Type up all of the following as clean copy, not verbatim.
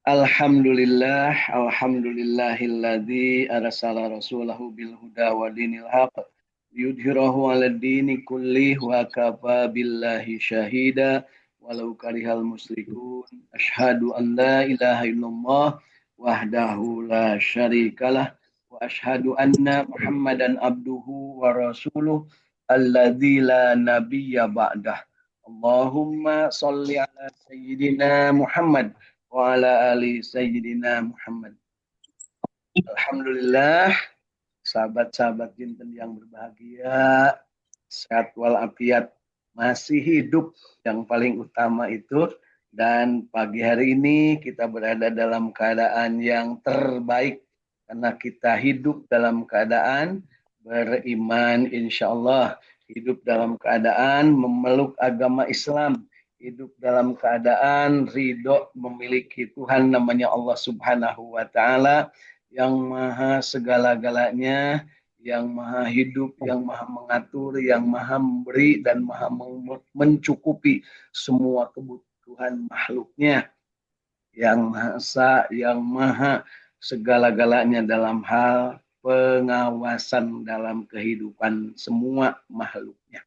Alhamdulillahilladzi arsala rasulahu bil huda wa dinil haq yudhhirahu 'alad dini kullih wa kafa billahi syahida walau karihal musyrikun. Asyhadu an la ilaha illallah wahdahu la syarikalah wa asyhadu anna Muhammadan abduhu wa rasuluh alladzi la nabiyya ba'dah. Allahumma shalli ala sayyidina Muhammad wa ala ali sayyidina Muhammad. Alhamdulillah, sahabat-sahabat jinten yang berbahagia, sehat walafiat, masih hidup yang paling utama itu. Dan pagi hari ini kita berada dalam keadaan yang terbaik karena kita hidup dalam keadaan beriman, insya Allah hidup dalam keadaan memeluk agama Islam, hidup dalam keadaan ridho memiliki Tuhan namanya Allah Subhanahu wa Ta'ala yang maha segala-galanya, yang maha hidup, yang maha mengatur, yang maha memberi dan maha mencukupi semua kebutuhan makhluknya, yang maha esa, yang maha segala-galanya dalam hal pengawasan dalam kehidupan semua makhluknya.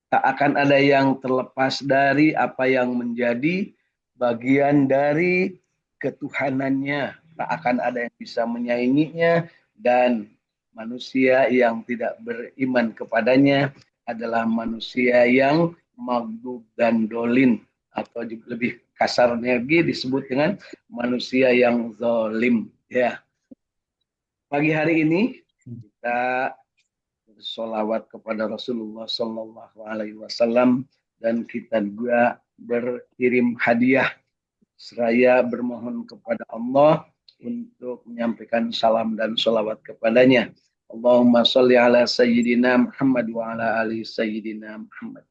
Tak akan ada yang terlepas dari apa yang menjadi bagian dari ketuhanannya. Tak akan ada yang bisa menyainginya, dan manusia yang tidak beriman kepadanya adalah manusia yang maghdub dan dolin, atau lebih kasarnya lagi disebut dengan manusia yang zalim. Ya. Pagi hari ini kita bersolawat kepada Rasulullah Sallallahu Alaihi Wasallam, dan kita juga berkirim hadiah seraya bermohon kepada Allah untuk menyampaikan salam dan solawat kepadanya. Allahumma sholli ala sayyidina Muhammad wa ala ali sayyidina Muhammad.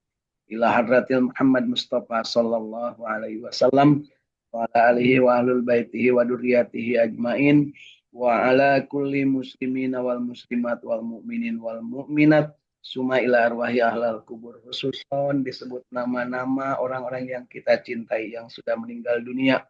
Ila hadratil Muhammad Mustafa sallallahu alaihi wasallam wa ala alihi wa ahlul baitihi wa durriyatihi ajmain wa ala kulli muslimin wal muslimat wal mu'minin wal mu'minat summa ila arwahi ahlal kubur. Khususon disebut nama-nama orang-orang yang kita cintai yang sudah meninggal dunia,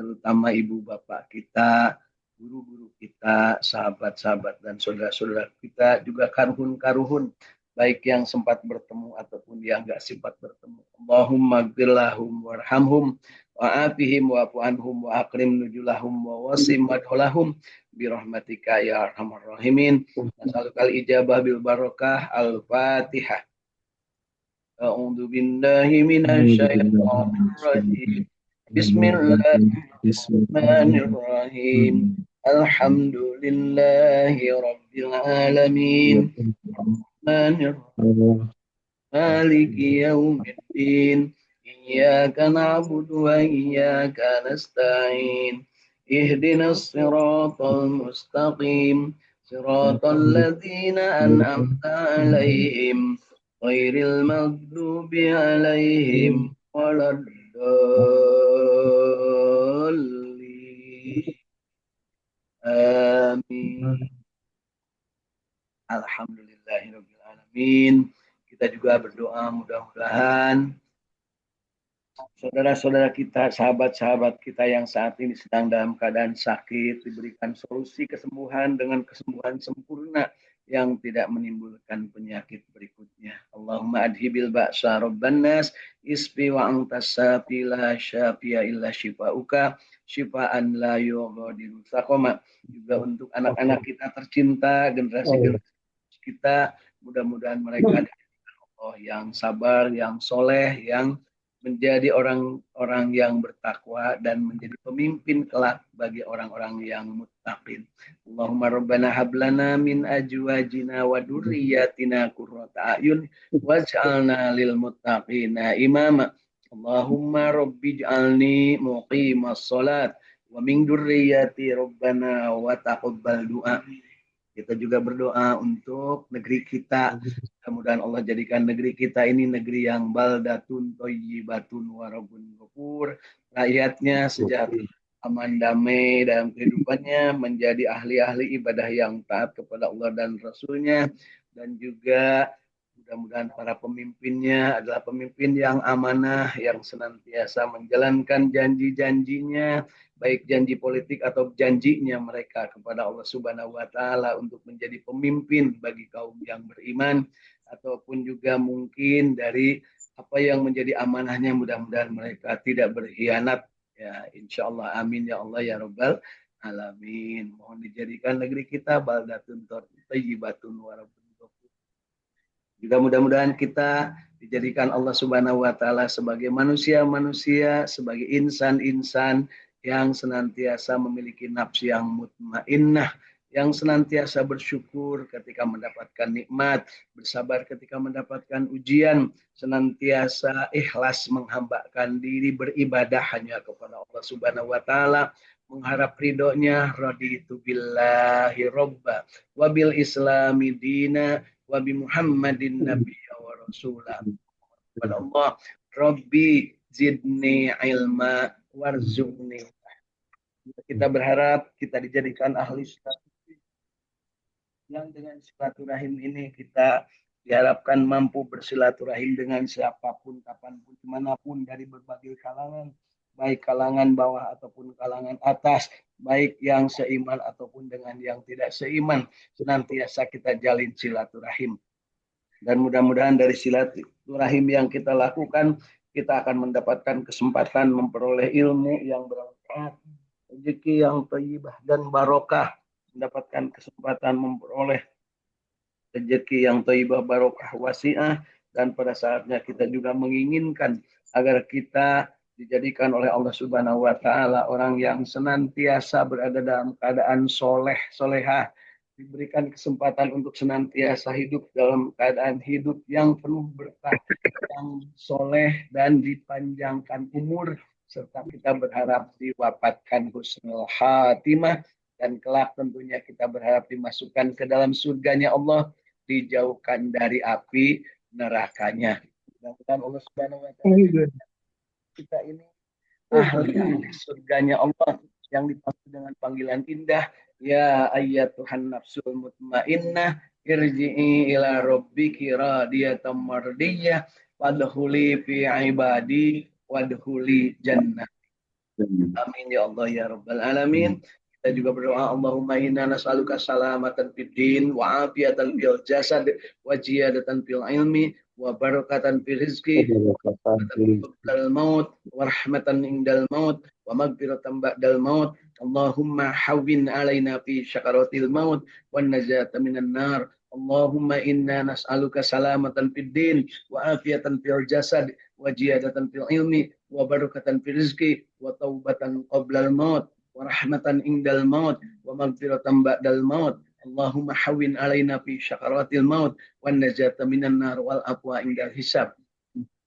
terutama ibu bapak kita, guru-guru kita, sahabat-sahabat dan saudara-saudara kita, juga karuhun-karuhun baik yang sempat bertemu ataupun yang enggak sempat bertemu. Allahumma gfirlahum warhamhum wa'afihim wa'fu anhum wa akrim nujulahum wa wasim madholahum birahmatika ya arhamar rahimin. Nasalukal ijabah bil barakah. Al-Fatihah. A'udzu billahi minasyaitonir rajim. Bismillahirrahmanirrahim. Alhamdulillahi rabbil alamin. Maliki yaumiddin. Iyyaka na'budu wa iyyaka nasta'in. Ihdinas siratal mustaqim. Siratal ladzina an'amta 'alaihim ghairil maghdubi 'alaihim waladdallin. Amin. Alhamdulillahirabbil alamin. Kita juga berdoa mudah-mudahan saudara-saudara kita, sahabat-sahabat kita yang saat ini sedang dalam keadaan sakit diberikan solusi kesembuhan dengan kesembuhan sempurna yang tidak menimbulkan penyakit berikutnya. Allahumma adhibil ba'sa rabban nas isfi wa antas safi la syafi'a illa syifa'uka syifa'an la yughadiru saqama. Juga untuk anak-anak kita tercinta, generasi kita, mudah-mudahan mereka adalah Allah yang sabar, yang soleh, yang menjadi orang-orang yang bertakwa dan menjadi pemimpin kelak bagi orang-orang yang muttaqin. Allahumma rabbana hablana min azwajina wa dzurriyyatina qurrata a'yun waj'alna lil muttaqina imama. Allahumma rabbij'alni muqimas shalat wa min dzurriyyati rabbana wa taqabbal du'a. Kita juga berdoa untuk negeri kita. Mudah-mudahan Allah jadikan negeri kita ini negeri yang baldatun thayyibatun wa rabbun ghafur. Rakyatnya sejahtera, aman, damai dalam kehidupannya, menjadi ahli-ahli ibadah yang taat kepada Allah dan Rasulnya, dan juga Mudah-mudahan para pemimpinnya adalah pemimpin yang amanah, yang senantiasa menjalankan janji-janjinya, baik janji politik atau janjinya mereka kepada Allah Subhanahu wa taala untuk menjadi pemimpin bagi kaum yang beriman, ataupun juga mungkin dari apa yang menjadi amanahnya, mudah-mudahan mereka tidak berkhianat. Ya, insya Allah, amin ya Allah ya Rabbal alamin. Mohon dijadikan negeri kita baldatun thayyibatun warabun. Juga mudah-mudahan kita dijadikan Allah Subhanahu wa taala sebagai manusia-manusia, sebagai insan-insan yang senantiasa memiliki nafsu yang mutmainnah, yang senantiasa bersyukur ketika mendapatkan nikmat, bersabar ketika mendapatkan ujian, senantiasa ikhlas menghambakan diri beribadah hanya kepada Allah Subhanahu wa taala, mengharap ridhonya, raditu billahi robba wabil islami dina wabi Muhammadin nabiyya wa rasulah. Kepada Allah, Rabbi zidni ilma warzuqni. Kita berharap kita dijadikan ahli silaturahim, yang dengan silaturahim ini kita diharapkan mampu bersilaturahim dengan siapapun, kapanpun, dimanapun, dari berbagai kalangan, baik kalangan bawah ataupun kalangan atas, baik yang seiman ataupun dengan yang tidak seiman, senantiasa kita jalin silaturahim. Dan mudah-mudahan dari silaturahim yang kita lakukan, kita akan mendapatkan kesempatan memperoleh ilmu yang bermanfaat, rezeki yang thayyibah dan barokah, mendapatkan kesempatan memperoleh rezeki yang thayyibah barokah wasi'ah, dan pada saatnya kita juga menginginkan agar kita dijadikan oleh Allah Subhanahu wa taala orang yang senantiasa berada dalam keadaan soleh, solehah, diberikan kesempatan untuk senantiasa hidup dalam keadaan hidup yang penuh berkah, yang soleh, dan dipanjangkan umur, serta kita berharap diwafatkan husnul khatimah, dan kelak tentunya kita berharap dimasukkan ke dalam surganya Allah, dijauhkan dari api nerakanya. Mudah-mudahan Allah Subhanahu wa taala kita ini ahli surganya Allah yang dipanggil dengan panggilan indah, ya ayyatuhan nafsul mutmainnah irji'i ila rabbiki radiyatan mardiyah wadkhuli fi ibadi wadkhuli jannah. Amin ya Allah ya Rabbal alamin. Kita juga berdoa, Allahumma inna nas'aluka salamatan fid din wa afiatan fil jasad wa ziyadatan fil ilmi wa barakatan fil rizqi wa maut wa rahmatan indal maut wa maghfiratan ba'dal maut. Allahumma hawwin alaina fi syakaratil maut wan najata minan nar. Allahumma inna nas'aluka salamatan fid din wa afiatan fil jasad wa ziyadatan fil ilmi wa barakatan fil rizqi wa taubatan qablal maut wa rahmatan indal maut wa maghfiratan ba'dal maut. Allahumma hawwin alaina fi syakaratil maut wan najata minan nar wal afwa indal hisab.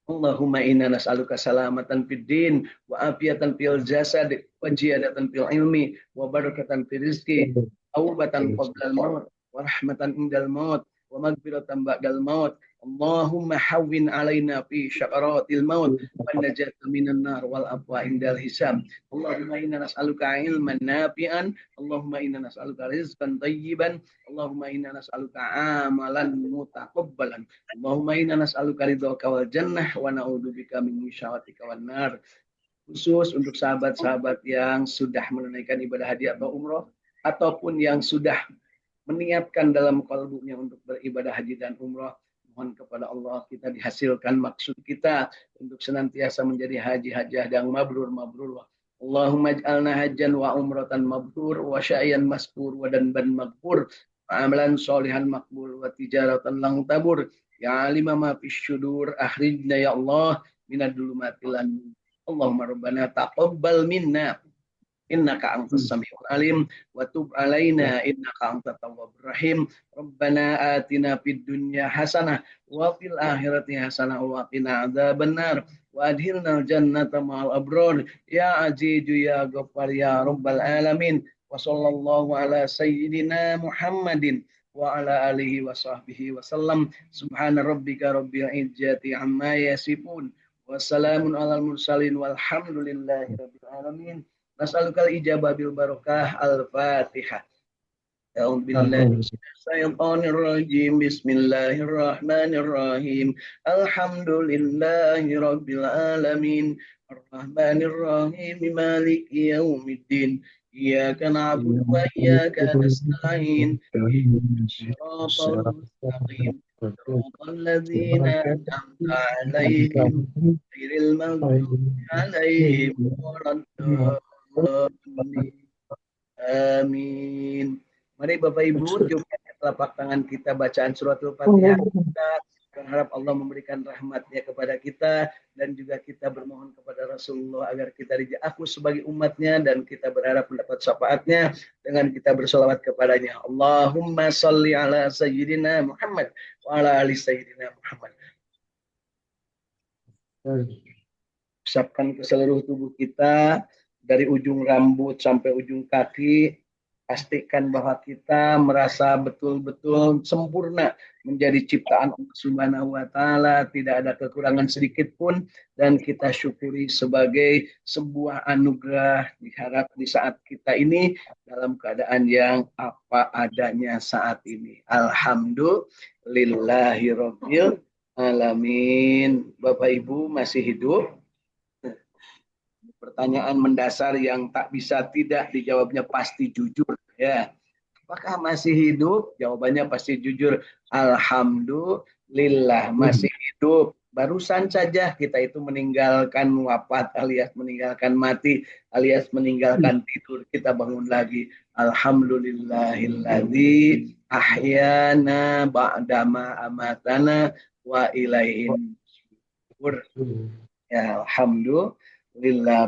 Allahumma inna nas'aluka salamatan fid din wa afiyatan fil jasad wa ziyadatan fil ilmi wa barakatan fil rizqi taubatan qablal maut wa rahmatan indal maut wa maghfiratan ba'dal maut. Allahumma hawwin alaina fi syakaratil maut wan najata minan nar wal afwa indal hisab. Allahumma inna nas'aluka ilman nafi'an, Allahumma inna nas'aluka rizqan thayyiban, Allahumma inna nas'aluka amalan mutaqabbalan, Allahumma inna nas'aluka ridhaka wal jannah wa na'udzubika min syakhatika wan nar. Khusus untuk sahabat-sahabat yang sudah menunaikan ibadah haji atau umroh, ataupun yang sudah meniatkan dalam kalbunya untuk beribadah haji dan umroh, mohon kepada Allah kita dihasilkan maksud kita untuk senantiasa menjadi haji hajah yang mabrur mabrur. Allahumma ij'alna hajjan wa umratan mabrur wa sya'yan maskur wa danban maghfur wa amalan solihan makbul wa tijaratan lang tabur. Ya alima ma fis syudur akhrijna ya Allah minad dulumatil an. Allahumma rabbana taqabbal minna innaka antas samiul alim wa tub alaina innaka antat tawwabur rahim. Rabbana atina fid dunya hasanah wa fil akhirati hasanah wa qina adzabannar wa adkhilnal jannata ma'al abrar ya azizu ya ghaffar ya rabbal alamin. Wa sallallahu ala sayyidina Muhammadin wa ala alihi wa sahbihi wa sallam. Subhana rabbika rabbil izzati amma yasifun wa salamun alal mursalin walhamdulillahi rabbil alamin. Nas'alukal ijabah bil barakah. Al-Fatihah. أعوذ بالله من الشيطان الرجيم بسم الله الرحمن الرحيم الحمد لله رب العالمين الرحمن الرحيم مالك يوم الدين إياك نعبد وإياك نستعين الصراط المستقيم صراط الذين أنعمت عليهم غير المغضوب عليهم ولا الضالين amin. Mari Bapak Ibu coba telapak tangan kita bacaan suratul Fatihah kita berharap Allah memberikan rahmatnya kepada kita dan juga kita bermohon kepada Rasulullah agar kita aku sebagai umatnya dan kita berharap mendapat syafaatnya dengan kita bersolawat kepadanya. Allahumma salli ala sayyidina Muhammad wa ala ali sayyidina Muhammad. Usapkan ke seluruh tubuh kita dari ujung rambut sampai ujung kaki, pastikan bahwa kita merasa betul-betul sempurna menjadi ciptaan Allah Subhanahu wa taala, tidak ada kekurangan sedikit pun dan kita syukuri sebagai sebuah anugerah diharap di saat kita ini dalam keadaan yang apa adanya saat ini. Alhamdulillahirabbil alamin. Bapak Ibu masih hidup? Pertanyaan mendasar yang tak bisa tidak dijawabnya pasti jujur ya. Apakah masih hidup? Jawabannya pasti jujur. Alhamdulillah masih hidup. Barusan saja kita itu meninggalkan wafat alias meninggalkan mati alias meninggalkan tidur. Kita bangun lagi. Alhamdulillahilladzi ahyana ba'dama amatana wa ilaihin syukur. Ya, alhamdulillah.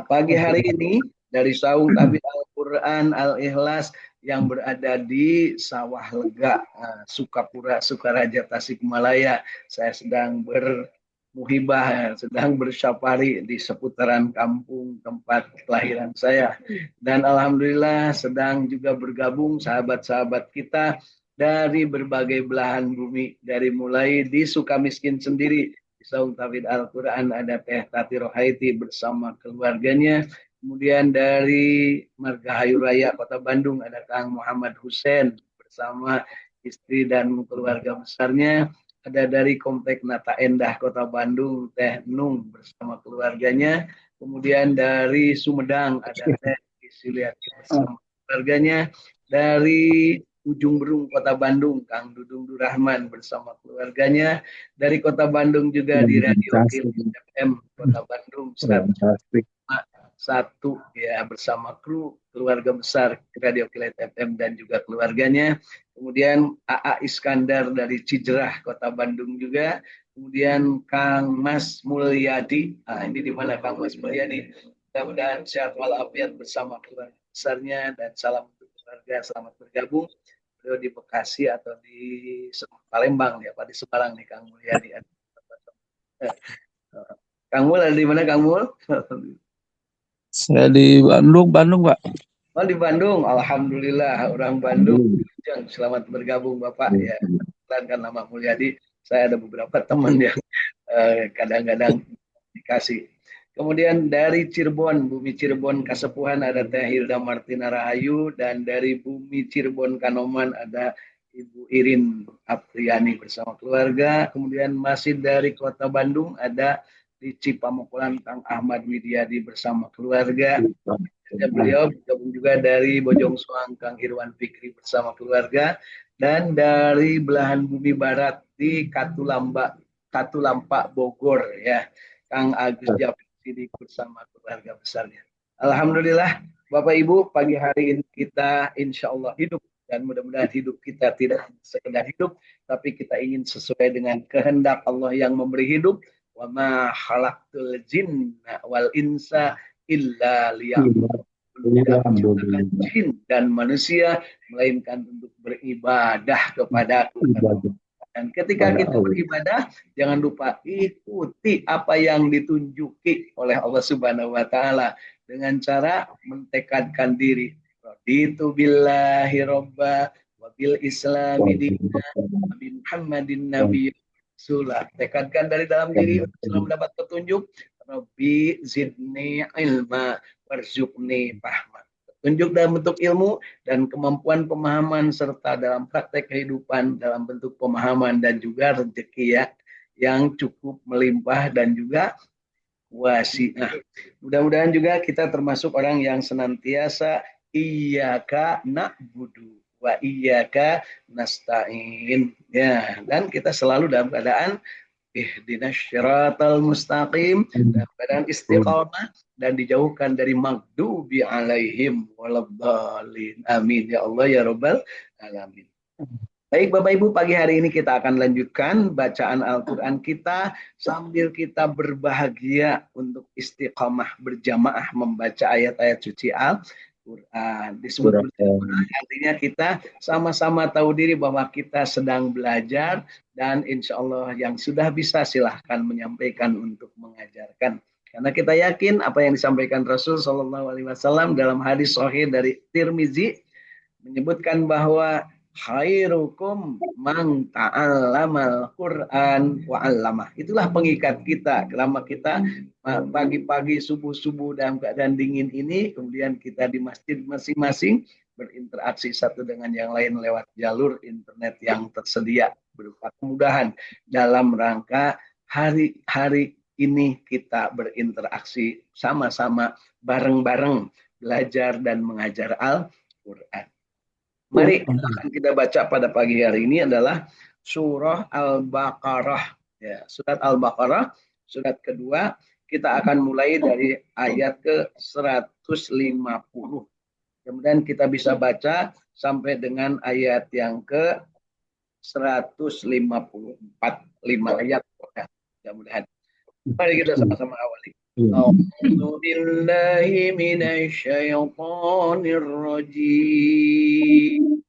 Pagi hari ini dari Saung Tabit Al-Quran Al-Ikhlas yang berada di Sawah Lega, Sukapura, Sukaraja, Tasikmalaya. Saya sedang bermuhibah, sedang bersafari di seputaran kampung tempat kelahiran saya. Dan alhamdulillah sedang juga bergabung sahabat-sahabat kita dari berbagai belahan bumi, dari mulai di Sukamiskin sendiri, Saung Tafid Al-Quran ada Teh Tati Rohaiti bersama keluarganya. Kemudian dari Margahayu Raya Kota Bandung ada Kang Muhammad Hussein bersama istri dan keluarga besarnya. Ada dari Komplek Nata Endah Kota Bandung Teh Nung bersama keluarganya. Kemudian dari Sumedang ada Teh Suliati bersama keluarganya. Dari Ujung Berung Kota Bandung Kang Dudung Durahman bersama keluarganya. Dari Kota Bandung juga di Radio Kilat FM Kota Bandung 101 ya bersama kru keluarga besar Radio Kilat FM dan juga keluarganya. Kemudian AA Iskandar dari Cijerah Kota Bandung juga. Kemudian Kang Mas Mulyadi. Ini di mana Kang Mas Mulyadi? Mudah-mudahan sehat walafiat bersama keluarga besarnya dan salam untuk keluarga, selamat bergabung. Beliau di Bekasi atau di Palembang ya, Pak di Semarang nih Kang Mulyadi. Kang Mul ada di mana Kang Mul? Saya di Bandung, Pak. Oh di Bandung, alhamdulillah orang Bandung. Selamat bergabung Bapak ya. Kan nama Mulyadi, saya ada beberapa teman yang kadang-kadang dikasih. Kemudian dari Cirebon, Bumi Cirebon Kasepuhan ada Teh Hilda Martina Rahayu, dan dari Bumi Cirebon Kanoman ada Ibu Irin Apriani bersama keluarga. Kemudian masih dari Kota Bandung ada di Cipamokulan Kang Ahmad Widyadi bersama keluarga. Dan beliau bergabung juga dari Bojong Soang Kang Irwan Fikri bersama keluarga, dan dari belahan bumi barat di Katulampa Bogor ya Kang Agus Japri bersama keluarga besarnya. Alhamdulillah Bapak Ibu, pagi hari ini kita insya Allah hidup, dan mudah-mudahan hidup kita tidak sekedar hidup, tapi kita ingin sesuai dengan kehendak Allah yang memberi hidup. Wa ma khalaqtul jinna wal insa illa liya'budun. Tidak menciptakan jin dan manusia melainkan untuk beribadah kepada Allah. Dan ketika kita beribadah, jangan lupa ikuti apa yang ditunjuki oleh Allah Subhanahu wa taala dengan cara mentekadkan diri. Raditu billahi robba wa bil islami dinna wa bi Muhammadin nabiy sulah. Tekadkan dari dalam diri untuk mendapat petunjuk. Rabbi zidni ilma warzuqni fahma. petunjuk dalam bentuk ilmu dan kemampuan pemahaman serta dalam praktek kehidupan dalam bentuk pemahaman dan juga rezeki ya yang cukup melimpah dan juga wasi'ah. Mudah-mudahan juga kita termasuk orang yang senantiasa iyyaka na'budu wa iyyaka nasta'in. Ya, dan kita selalu dalam keadaan ihdinas syiratal mustaqim, dalam keadaan istiqamah dan dijauhkan dari maghdubi alaihim waladhdallin. Amin ya Allah ya rabbal alamin. Baik Bapak Ibu, pagi hari ini kita akan lanjutkan bacaan Al-Quran kita sambil kita berbahagia untuk istiqamah berjamaah membaca ayat-ayat suci Al-Quran. Disebut berjamaah artinya kita sama-sama tahu diri bahwa kita sedang belajar dan insya Allah yang sudah bisa silahkan menyampaikan untuk mengajarkan. Karena kita yakin apa yang disampaikan Rasul Shallallahu Alaihi Wasallam dalam hadis sahih dari Tirmizi menyebutkan bahwa khairukum man ta'allamal Qur'an wa 'allamah. Itulah pengikat kita. Selama kita pagi-pagi subuh-subuh dalam keadaan dingin ini, kemudian kita di masjid masing-masing berinteraksi satu dengan yang lain lewat jalur internet yang tersedia berupa kemudahan dalam rangka hari-hari ini kita berinteraksi sama-sama bareng-bareng belajar dan mengajar Al-Qur'an. Mari akan kita baca pada pagi hari ini adalah surah Al-Baqarah. Ya, surat Al-Baqarah, surat kedua, kita akan mulai dari ayat ke-150. Kemudian kita bisa baca sampai dengan ayat yang ke-154, 5 ayat. Mudah-mudahan. Mari kita sama-sama awali. A'udzu billahi minasy syaithanir rajim.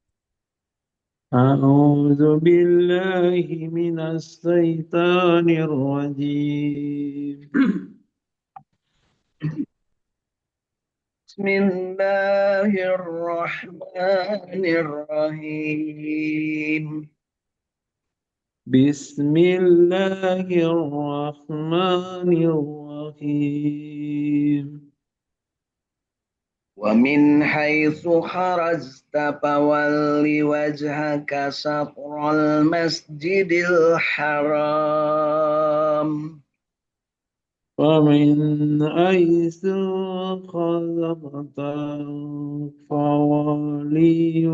أعوذ بالله من الشيطان الرجيم بسم الله الرحمن الرحيم بسم الله الرحمن الرحيم ومن حيث خرجت فول وجهك شطر المسجد الحرام ومن حيث خرجت فولي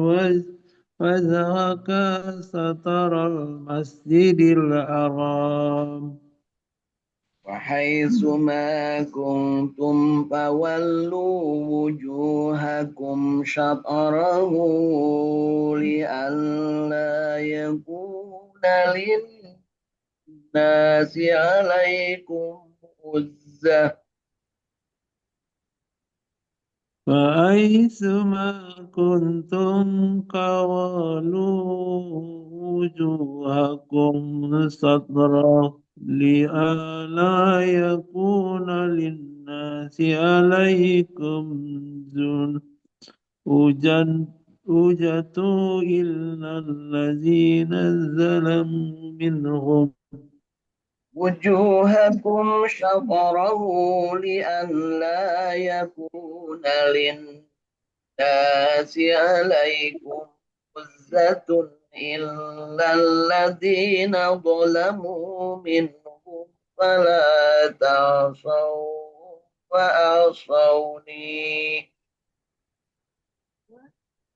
وجهك شطر المسجد الحرام وحيث ما كنتم فولوا وجوهكم شطره لئلا يكون للناس عليكم حجة فحيثما كنتم فولوا وجوهكم شطره لئلا يكون للناس عليكم حجة إلا الذين ظلموا منهم وجوهكم شطره لئلا يكون للناس عليكم حجة إلا الذين ظلموا منهم فلا تعصوا وأعصوني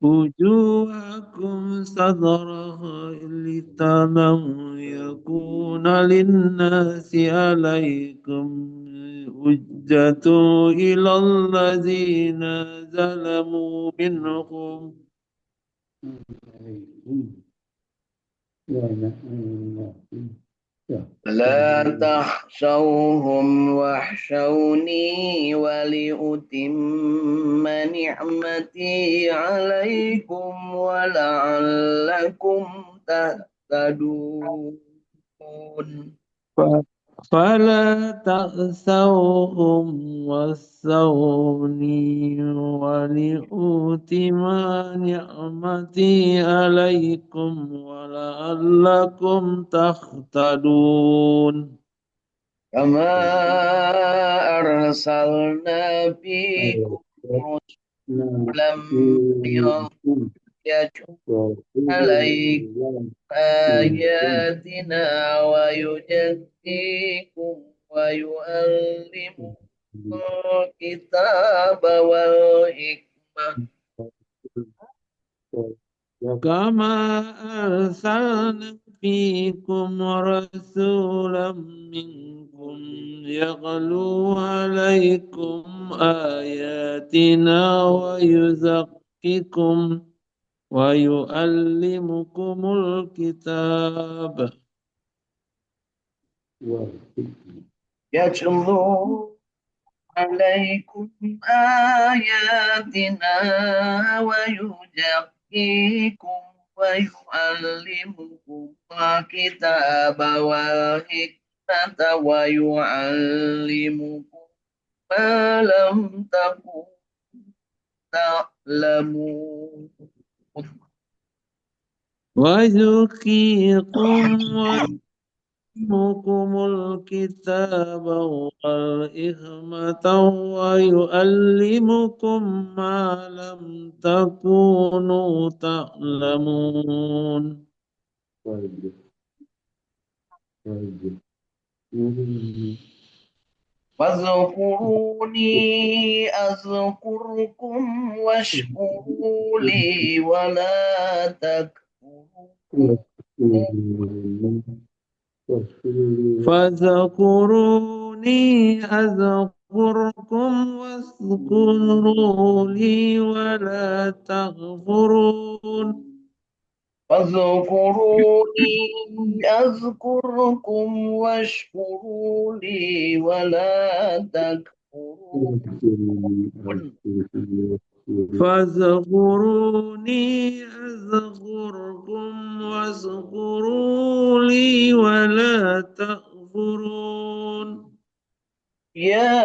وجوهكم شطرها لتمن يكون للناس عليكم حجة إلى الذين ظلموا منهم لا تخشوهم واخشوني ولأتم نعمتي عليكم ولعلكم تهتدون فلا تخشوهم واخشوني ولأتم نعمتي عليكم ولعلكم تهتدون كما أرسلنا فيكم رسلا لم يجب عليكم آياتنا ويزكيكم ويعلمكم الكتاب والحكمة كما أرسلنا فيكم رسولا منكم يغلو عليكم آياتنا ويزكيكم ويعلمكم الكتاب يتلو عليكم آياتنا ويزكيكم ويعلمكم الكتاب والحكمة ويعلمكم ما لم تكونوا تعلمون ويزكيكم ويعلمكم الكتاب والحكمة ويعلمكم ما لم تكونوا تعلمون واذكروني أذكركم واشكروا لي ولا تكفرون فاذكروني أذكركم واذكروا لي ولا تغفرون فاذكروني أذكركم واشكروا لي ولا تكفرون فاذكروني أذكركم واذكروا لي ولا تغفرون يا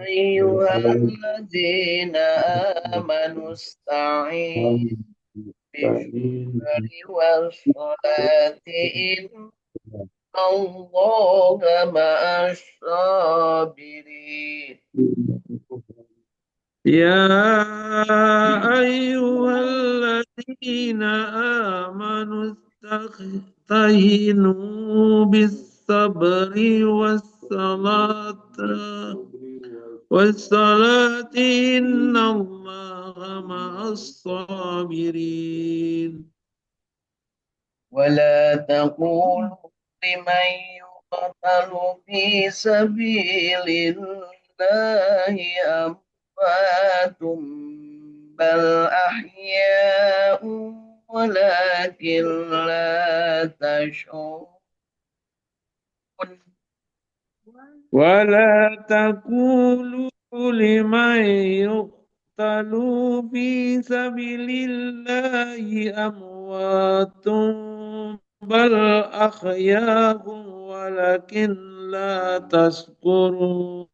أيها الذين آمنوا استعينوا بالصبر والصلاة إن الله مع الصابرين يا أيها الذين آمنوا استعينوا بالصبر والصلاة إن الله مع الصابرين ولا تقولوا لمن يقتل في سبيل الله أموات بل أحياء ولكن لا تشعرون ولا تقولوا لمن يقتل في سبيل الله أموات بل أحياء ولكن لا تشكرون